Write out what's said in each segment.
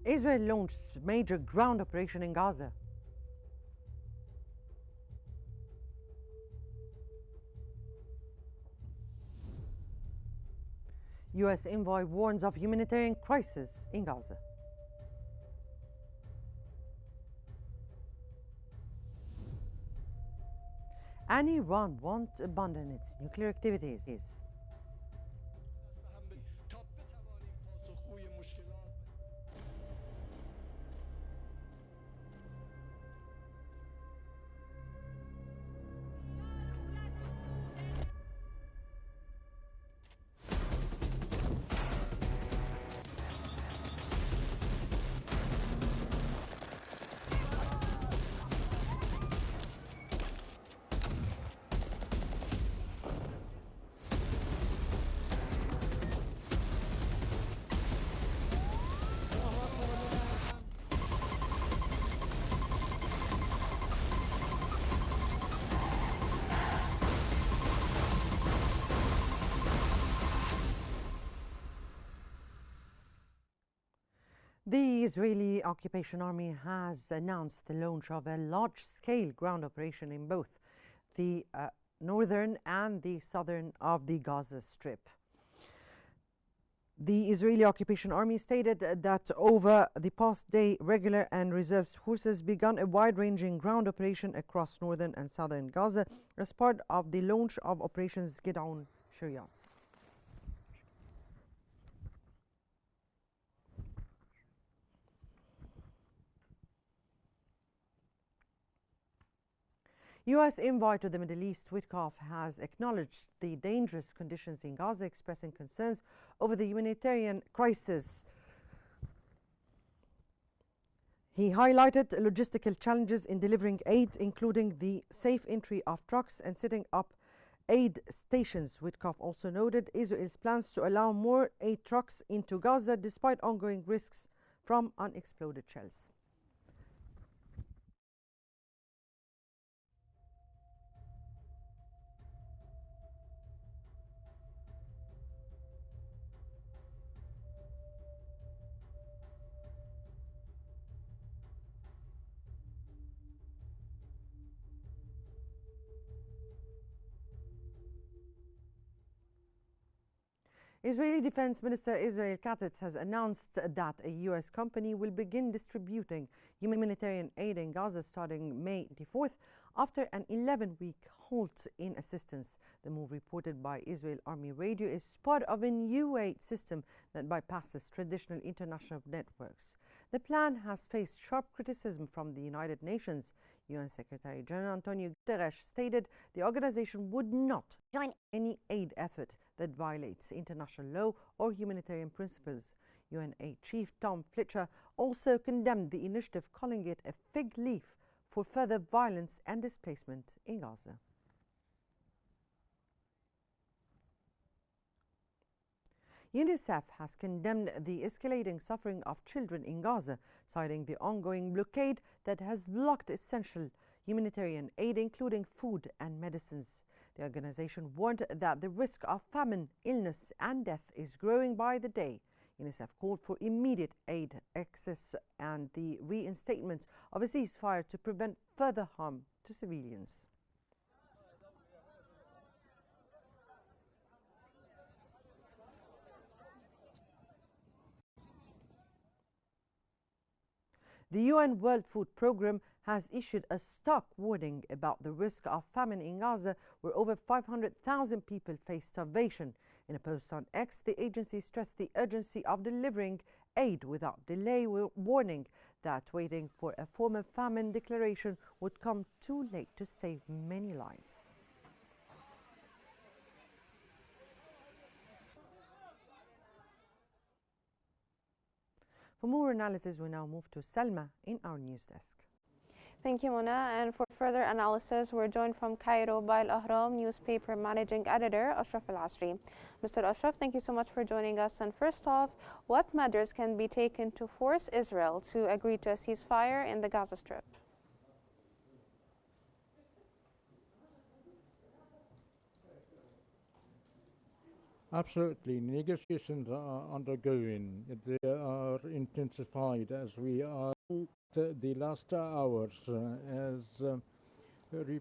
Israel launched major ground operation in Gaza. U.S. envoy warns of humanitarian crisis in Gaza. And Iran won't abandon its nuclear activities. The Israeli occupation army has announced the launch of a large-scale ground operation in both the northern and the southern of the Gaza Strip. The Israeli occupation army stated that over the past day, regular and reserve forces began a wide-ranging ground operation across northern and southern Gaza as part of the launch of Operations Gideon Shiryat. U.S. envoy to the Middle East, Witkoff, has acknowledged the dangerous conditions in Gaza, expressing concerns over the humanitarian crisis. He highlighted logistical challenges in delivering aid, including the safe entry of trucks and setting up aid stations. Witkoff also noted Israel's plans to allow more aid trucks into Gaza despite ongoing risks from unexploded shells. Israeli Defense Minister Israel Katz has announced that a U.S. company will begin distributing humanitarian aid in Gaza starting May 24th after an 11-week halt in assistance. The move, reported by Israel Army Radio, is part of a new aid system that bypasses traditional international networks. The plan has faced sharp criticism from the United Nations. UN Secretary General Antonio Guterres stated the organization would not join any aid effort that violates international law or humanitarian principles. UN Aid Chief Tom Fletcher also condemned the initiative, calling it a fig leaf for further violence and displacement in Gaza. UNICEF has condemned the escalating suffering of children in Gaza, citing the ongoing blockade that has blocked essential humanitarian aid, including food and medicines. The organization warned that the risk of famine, illness, and death is growing by the day. UNICEF called for immediate aid access and the reinstatement of a ceasefire to prevent further harm to civilians. The UN World Food Programme has issued a stark warning about the risk of famine in Gaza, where over 500,000 people face starvation. In a post on X, the agency stressed the urgency of delivering aid without delay, warning that waiting for a formal famine declaration would come too late to save many lives. For more analysis, we now move to Salma in our news desk. Thank you, Mona. And for further analysis, we're joined from Cairo by Al Ahram newspaper managing editor Ashraf Al Asri. Mr. Ashraf, thank you so much for joining us. And first off, what measures can be taken to force Israel to agree to a ceasefire in the Gaza Strip? Absolutely. Negotiations are undergoing. They are intensified as we are the last hours, as re-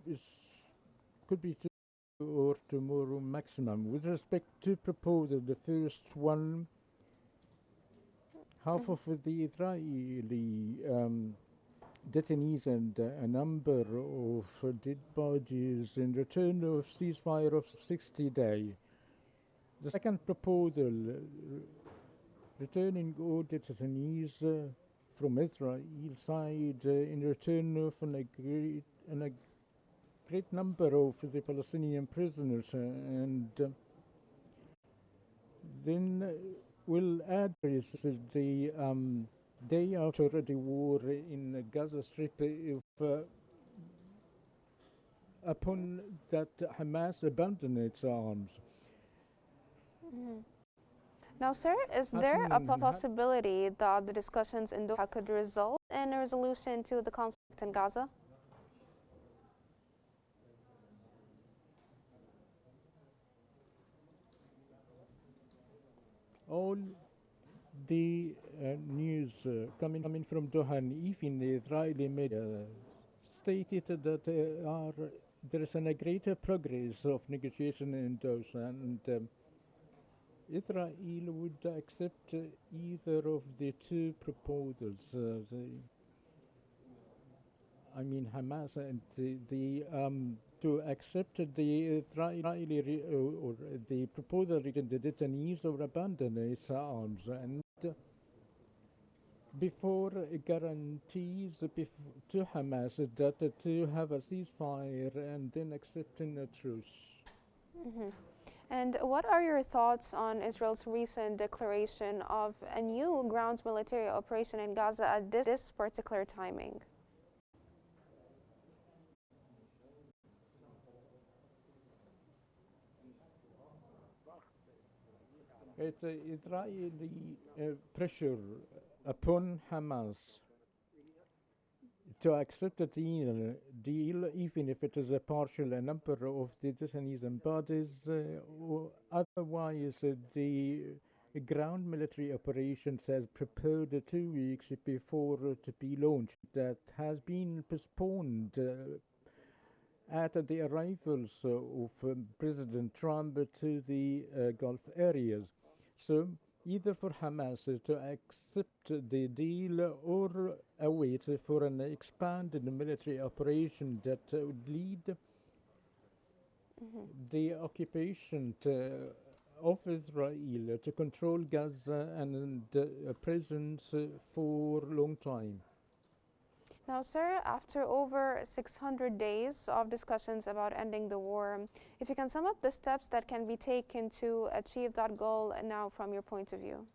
is, could be or tomorrow maximum. With respect to proposal, the first one, half of the Israeli detainees and a number of dead bodies in return of ceasefire of 60 days. The second proposal, returning all detainees from Israel side in return of a great number of the Palestinian prisoners, and then we'll address the day after the war in the Gaza Strip, if upon that Hamas abandoned its arms. Now, sir, is there a possibility that the discussions in Doha could result in a resolution to the conflict in Gaza? All the news coming from Doha, and even the Israeli media, stated that there is a greater progress of negotiation in Doha, and Israel would accept either of the two proposals. Hamas and to accept the Israeli or the proposal regarding the detainees or abandon its arms, and before guarantees to Hamas that to have a ceasefire and then accepting a truce. And what are your thoughts on Israel's recent declaration of a new ground military operation in Gaza at this particular timing? It's Israeli pressure upon Hamas to accept a deal, even if it is a partial a number of the detainees and bodies, or otherwise the ground military operations as prepared 2 weeks before to be launched, that has been postponed at the arrivals of President Trump to the Gulf areas. So either for Hamas to accept the deal or await for an expanded military operation that would lead the occupation of Israel to control Gaza and presence for a long time. Now, sir, after over 600 days of discussions about ending the war, if you can sum up the steps that can be taken to achieve that goal now from your point of view.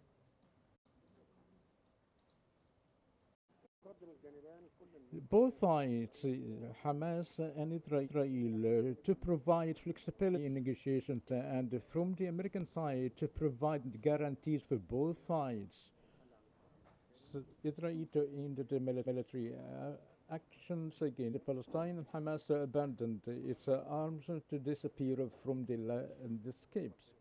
Both sides, Hamas and Israel, to provide flexibility in negotiations, and from the American side to provide guarantees for both sides. So Israel to end the military actions against Palestine, and Hamas abandoned its arms to disappear from the landscapes.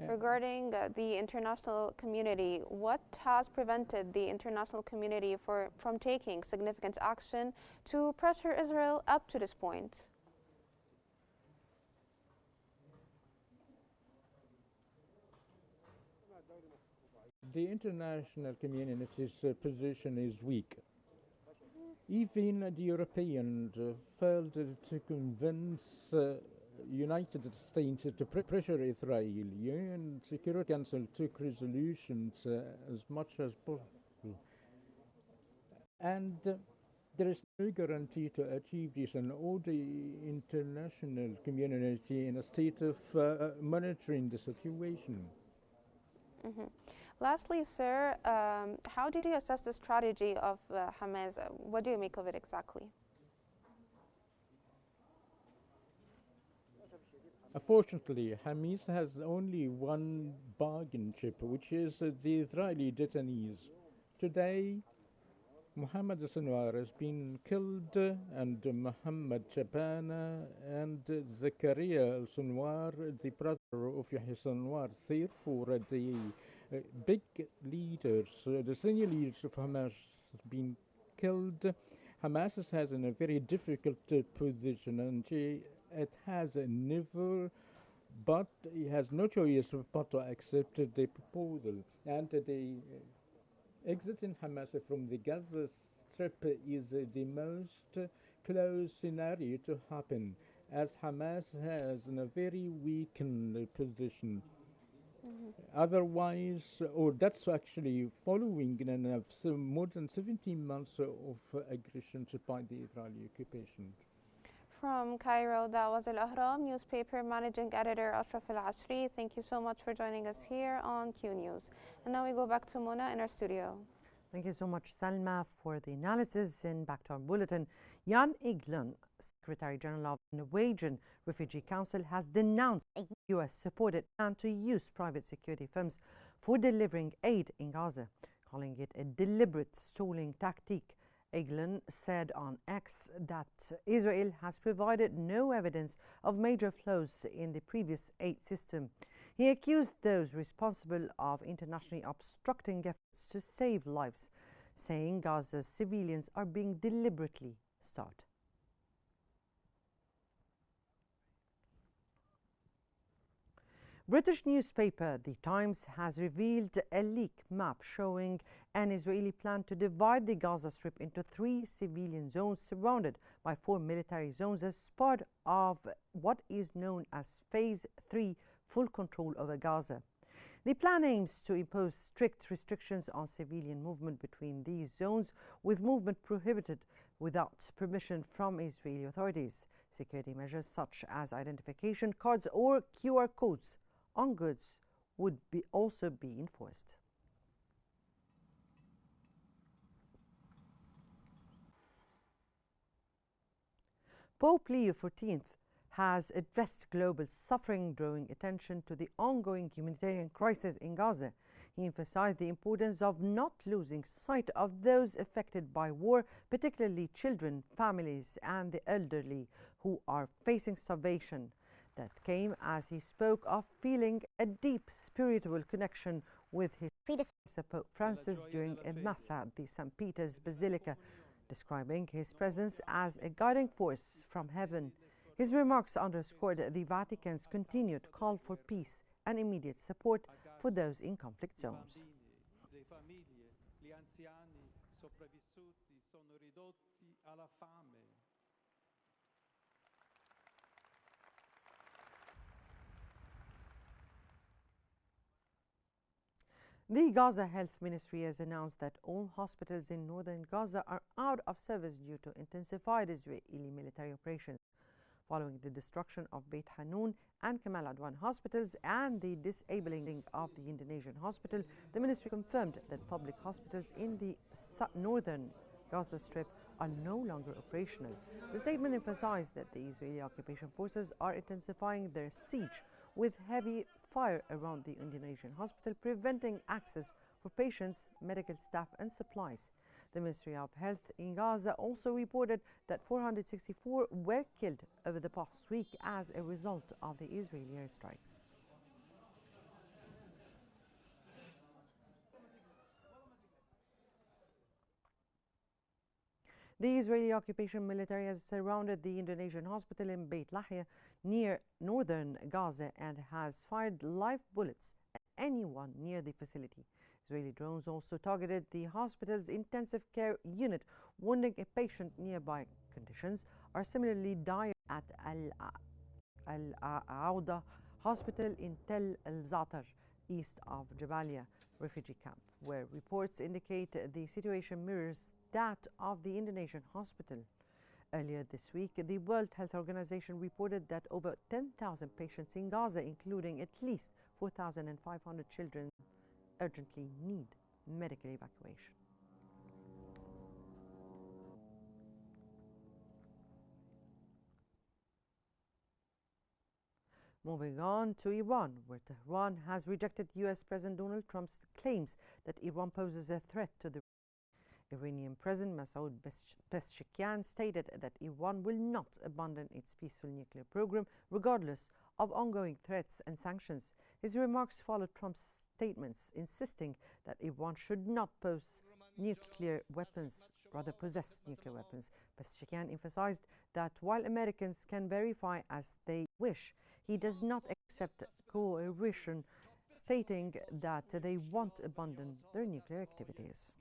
Regarding the international community, what has prevented the international community from taking significant action to pressure Israel up to this point? The international community's position is weak. Even the Europeans failed to convince United States to pressure Israel. UN Security Council took resolutions as much as possible. And there is no guarantee to achieve this, and all the international community in a state of monitoring the situation. Lastly, sir, how did you assess the strategy of Hamas? What do you make of it exactly? Unfortunately, Hamas has only one bargain chip, which is the Israeli detainees. Today, Mohammed Sinwar has been killed, and Mohammed Shabana and Zakaria al-Sinwar, the brother of Yahya Sinwar. Therefore, the big leaders, the senior leaders of Hamas has been killed. Hamas has in a very difficult position, and it has never, but he has no choice but to accept the proposal. And the exit in Hamas from the Gaza Strip is the most close scenario to happen, as Hamas has in a very weakened position. Otherwise, or that's actually following more than 17 months of aggression by the Israeli occupation. From Cairo, that was Al Ahram newspaper managing editor Ashraf Al Asri. Thank you so much for joining us here on Qnews. And now we go back to Mona in our studio. Thank you so much, Salma, for the analysis. And back to our bulletin. Jan Egeland, Secretary General of the Norwegian Refugee Council, has denounced a US-supported plan to use private security firms for delivering aid in Gaza, calling it a deliberate stalling tactic. Egeland said on X that Israel has provided no evidence of major flows in the previous aid system. He accused those responsible of internationally obstructing efforts to save lives, saying Gaza's civilians are being deliberately starved. British newspaper The Times has revealed a leaked map showing an Israeli plan to divide the Gaza Strip into 3 civilian zones surrounded by 4 military zones as part of what is known as Phase 3 full control over Gaza. The plan aims to impose strict restrictions on civilian movement between these zones, with movement prohibited without permission from Israeli authorities. Security measures such as identification cards or QR codes on goods would also be enforced. Pope Leo XIV has addressed global suffering, drawing attention to the ongoing humanitarian crisis in Gaza. He emphasized the importance of not losing sight of those affected by war, particularly children, families, and the elderly who are facing starvation. That came as he spoke of feeling a deep spiritual connection with his predecessor, Pope Francis, during a Mass at the St. Peter's Basilica, describing his presence as a guiding force from heaven. His remarks underscored the Vatican's continued call for peace and immediate support for those in conflict zones. The Gaza Health Ministry has announced that all hospitals in northern Gaza are out of service due to intensified Israeli military operations. Following the destruction of Beit Hanun and Kamal Adwan hospitals and the disabling of the Indonesian hospital, the ministry confirmed that public hospitals in the northern Gaza Strip are no longer operational. The statement emphasized that the Israeli occupation forces are intensifying their siege with heavy fire around the Indonesian hospital, preventing access for patients, medical staff, and supplies. The Ministry of Health in Gaza also reported that 464 were killed over the past week as a result of the Israeli airstrikes. The Israeli occupation military has surrounded the Indonesian hospital in Beit Lahia near northern Gaza and has fired live bullets at anyone near the facility. Israeli drones also targeted the hospital's intensive care unit, wounding a patient nearby. Conditions are similarly dire at Al-Auda Hospital in Tel El-Zatar, east of Jabalia refugee camp, where reports indicate the situation mirrors that of the Indonesian hospital. Earlier this week, the World Health Organization reported that over 10,000 patients in Gaza, including at least 4,500 children, urgently need medical evacuation. Moving on to Iran, where Tehran has rejected U.S. President Donald Trump's claims that Iran poses a threat to the Iranian President Masoud Pezeshkian stated that Iran will not abandon its peaceful nuclear program regardless of ongoing threats and sanctions. His remarks followed Trump's statements insisting that Iran should not possess nuclear weapons. Pezeshkian emphasized that while Americans can verify as they wish, he does not accept coercion, stating that they won't abandon their nuclear activities.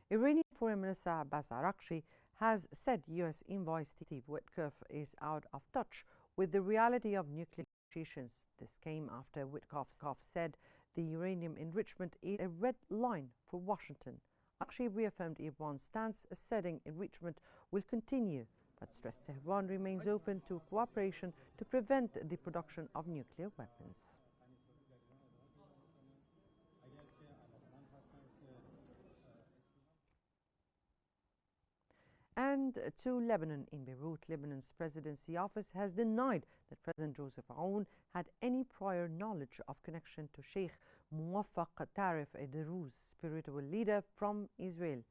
Iranian Foreign Minister Abbas Araghchi has said U.S. envoy Steve Witkoff is out of touch with the reality of nuclear negotiations. This came after Witkoff said the uranium enrichment is a red line for Washington. Araghchi reaffirmed Iran's stance, asserting enrichment will continue, but stressed Tehran remains open to cooperation to prevent the production of nuclear weapons. And to Lebanon. In Beirut, Lebanon's presidency office has denied that President Joseph Aoun had any prior knowledge of connection to Sheikh Muwaffaq Tarif, a Druze spiritual leader from Israel.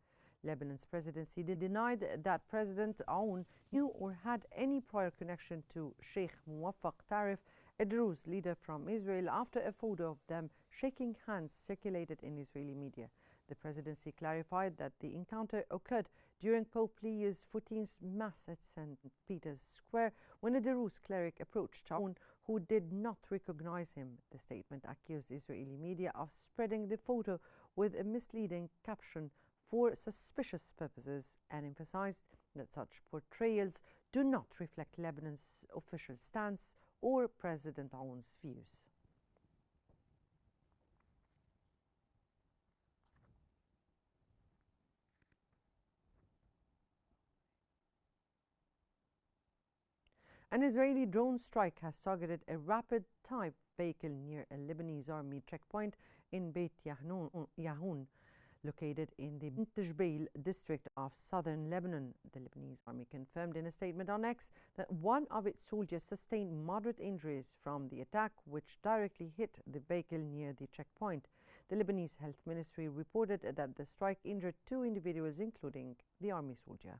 Lebanon's presidency denied that President Aoun knew or had any prior connection to Sheikh Muwaffaq Tarif, a Druze leader from Israel, after a photo of them shaking hands circulated in Israeli media. The presidency clarified that the encounter occurred during Pope Leo XIV's Mass at St. Peter's Square when a Druze cleric approached Aoun, who did not recognize him. The statement accused Israeli media of spreading the photo with a misleading caption for suspicious purposes and emphasized that such portrayals do not reflect Lebanon's official stance or President Aoun's views. An Israeli drone strike has targeted a rapid-type vehicle near a Lebanese army checkpoint in Beit Yahoun, located in the Bint Jbeil district of southern Lebanon. The Lebanese army confirmed in a statement on X that one of its soldiers sustained moderate injuries from the attack, which directly hit the vehicle near the checkpoint. The Lebanese Health Ministry reported that the strike injured 2 individuals, including the army soldier.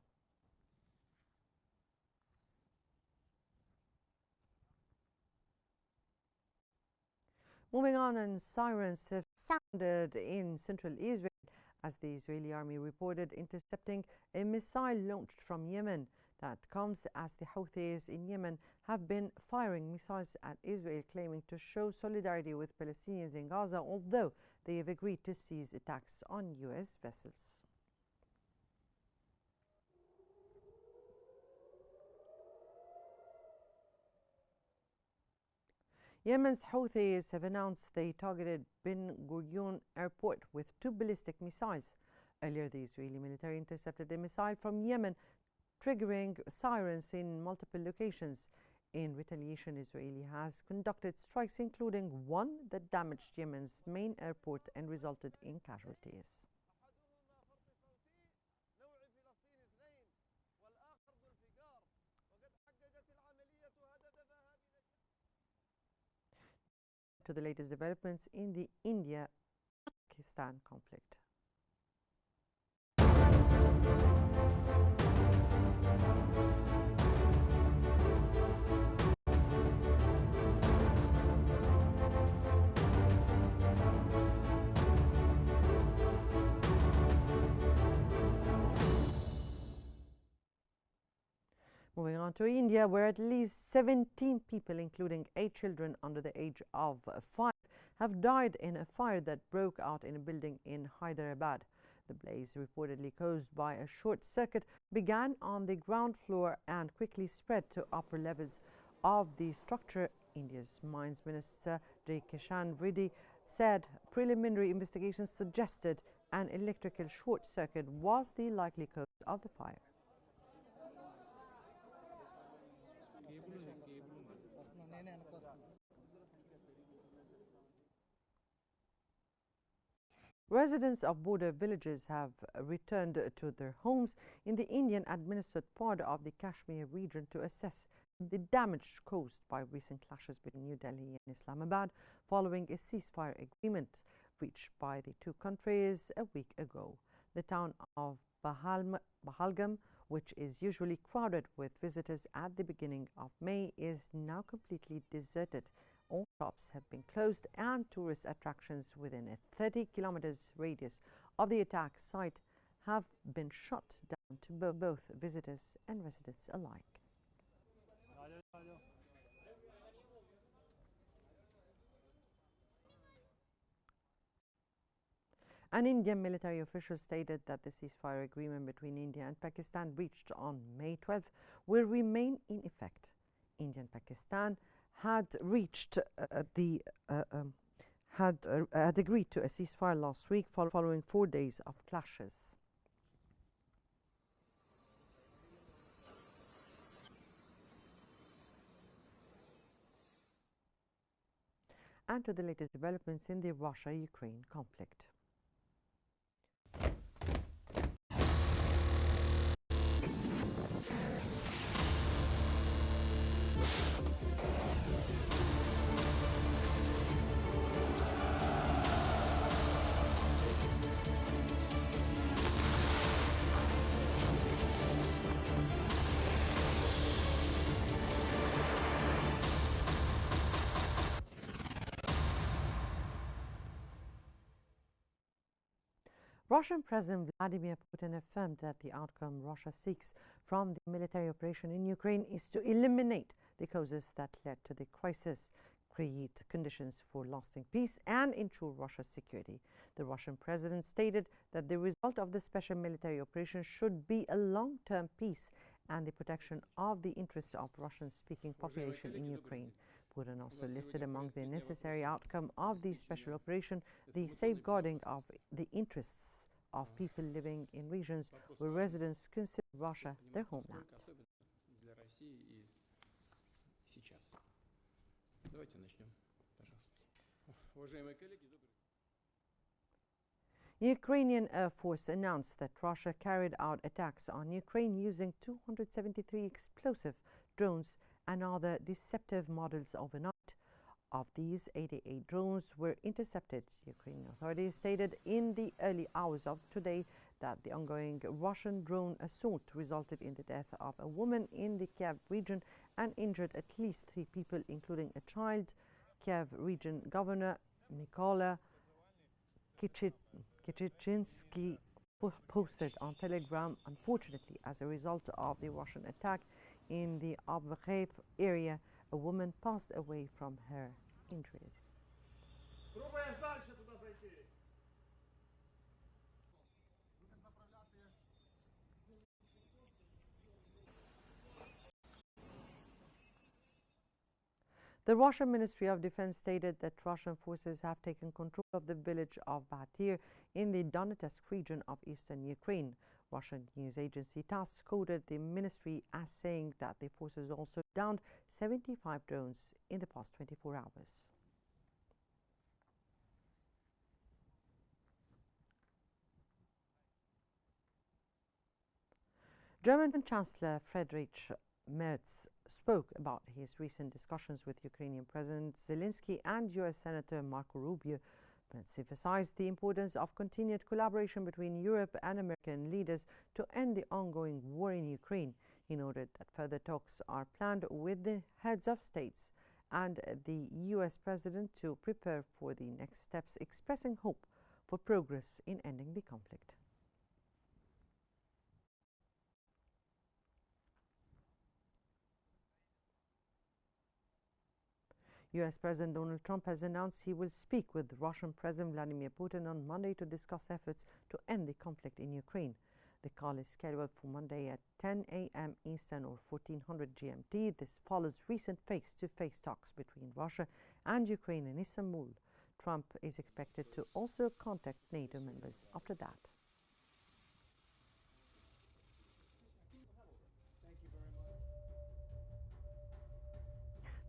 Moving on, and sirens have sounded in central Israel as the Israeli army reported intercepting a missile launched from Yemen. That comes as the Houthis in Yemen have been firing missiles at Israel, claiming to show solidarity with Palestinians in Gaza, although they have agreed to cease attacks on U.S. vessels. Yemen's Houthis have announced they targeted Ben Gurion airport with 2 ballistic missiles. Earlier, the Israeli military intercepted a missile from Yemen, triggering sirens in multiple locations. In retaliation, Israel has conducted strikes, including one that damaged Yemen's main airport and resulted in casualties. To the latest developments in the India-Pakistan conflict. Moving on to India, where at least 17 people, including 8 children under the age of 5, have died in a fire that broke out in a building in Hyderabad. The blaze, reportedly caused by a short circuit, began on the ground floor and quickly spread to upper levels of the structure. India's Mines Minister J. Kishan Reddy said preliminary investigations suggested an electrical short circuit was the likely cause of the fire. Residents of border villages have returned to their homes in the Indian-administered part of the Kashmir region to assess the damage caused by recent clashes between New Delhi and Islamabad following a ceasefire agreement reached by the two countries a week ago. The town of Pahalgam, which is usually crowded with visitors at the beginning of May, is now completely deserted. All shops have been closed and tourist attractions within a 30 kilometers radius of the attack site have been shut down to both visitors and residents alike. An Indian military official stated that the ceasefire agreement between India and Pakistan reached on May 12th will remain in effect. India and Pakistan had agreed to a ceasefire last week following 4 days of clashes. And to the latest developments in the Russia-Ukraine conflict. Russian President Vladimir Putin affirmed that the outcome Russia seeks from the military operation in Ukraine is to eliminate the causes that led to the crisis, create conditions for lasting peace, and ensure Russia's security. The Russian president stated that the result of the special military operation should be a long-term peace and the protection of the interests of Russian-speaking population in Ukraine. Putin also listed among the necessary outcome of the special operation the safeguarding of the interests of people living in regions where residents consider Russia their homeland. Ukrainian Air Force announced that Russia carried out attacks on Ukraine using 273 explosive drones and other deceptive models overnight. Of these, 88 drones were intercepted. Ukrainian authorities stated in the early hours of today that the ongoing Russian drone assault resulted in the death of a woman in the Kiev region and injured at least 3 people, including a child. Kiev region governor Mykola Kichichinsky posted on Telegram, unfortunately, as a result of the Russian attack in the Obrev area, a woman passed away from her injuries. The Russian Ministry of Defense stated that Russian forces have taken control of the village of Batyr in the Donetsk region of eastern Ukraine. Russian news agency TASS quoted the ministry as saying that the forces also downed 75 drones in the past 24 hours. German Chancellor Friedrich Merz spoke about his recent discussions with Ukrainian President Zelensky and U.S. Senator Marco Rubio. Merz emphasized the importance of continued collaboration between Europe and American leaders to end the ongoing war in Ukraine. He noted that further talks are planned with the heads of states and the U.S. President to prepare for the next steps, expressing hope for progress in ending the conflict. U.S. President Donald Trump has announced he will speak with Russian President Vladimir Putin on Monday to discuss efforts to end the conflict in Ukraine. The call is scheduled for Monday at 10 a.m. Eastern or 1400 GMT. This follows recent face-to-face talks between Russia and Ukraine in Istanbul. Trump is expected to also contact NATO members after that.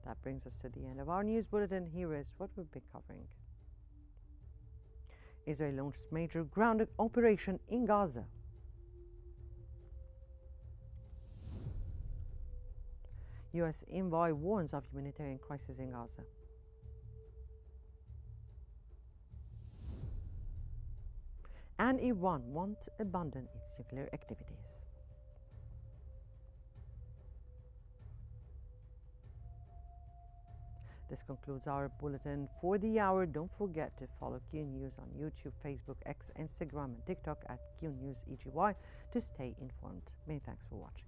That brings us to the end of our news bulletin. Here is what we'll be covering. Israel launched major ground operation in Gaza. U.S. envoy warns of humanitarian crisis in Gaza. And Iran won't abandon its nuclear activities. This concludes our bulletin for the hour. Don't forget to follow Qnews on YouTube, Facebook, X, Instagram, and TikTok at Qnews EGY to stay informed. Many thanks for watching.